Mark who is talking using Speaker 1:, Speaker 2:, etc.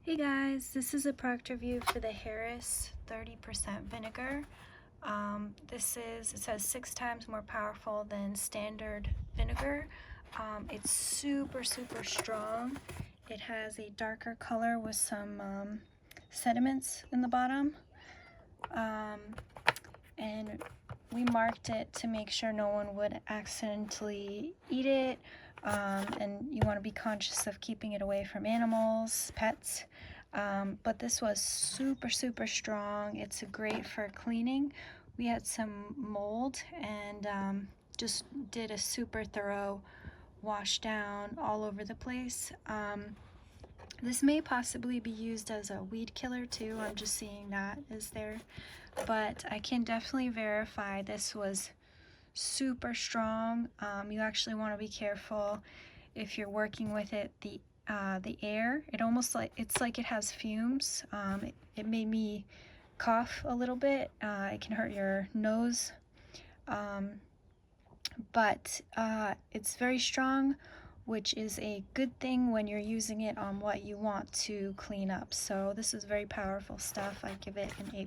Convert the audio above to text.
Speaker 1: Hey guys, this is a product review for the Harris 30% vinegar. It says 6 times more powerful than standard vinegar. It's super strong. It has a darker color with some sediments in the bottom. And we marked it to make sure no one would accidentally eat it. And you want to be conscious of keeping it away from animals, pets. But this was super strong. It's great for cleaning. We had some mold and just did a super thorough wash down all over the place. This may possibly be used as a weed killer too. I'm just seeing that is there. But I can definitely verify this was super strong. You actually want to be careful if you're working with it. The air, it's like it has fumes. It made me cough a little bit. It can hurt your nose, but it's very strong, which is a good thing when you're using it on what you want to clean up. So this is very powerful stuff. I give it an A+.